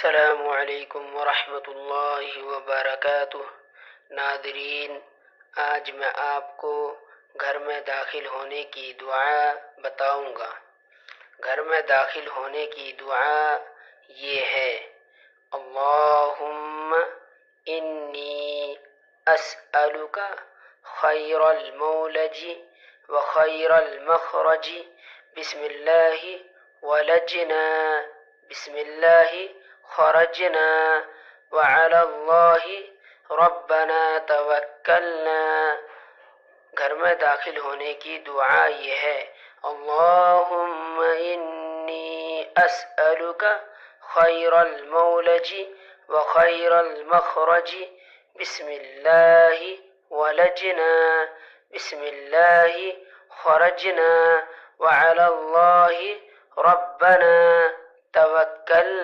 السلام علیکم ورحمۃ اللہ وبرکاتہ۔ ناظرین، آج میں آپ کو گھر میں داخل ہونے کی دعا بتاؤں گا۔ گھر میں داخل ہونے کی دعا یہ ہے: اللہم انی اسألک خیر المولج وخیر المخرج، بسم اللہ ولجنا، بسم اللہ خرجنا، وعلی اللہ ربنا توکلنا۔ گھر میں داخل ہونے کی دعا یہ ہے: اللہم انی اسألک خیر المولج وخیر المخرج، بسم اللہ ولجنا، بسم اللہ خرجنا، وعلی اللہ ربنا توکلنا۔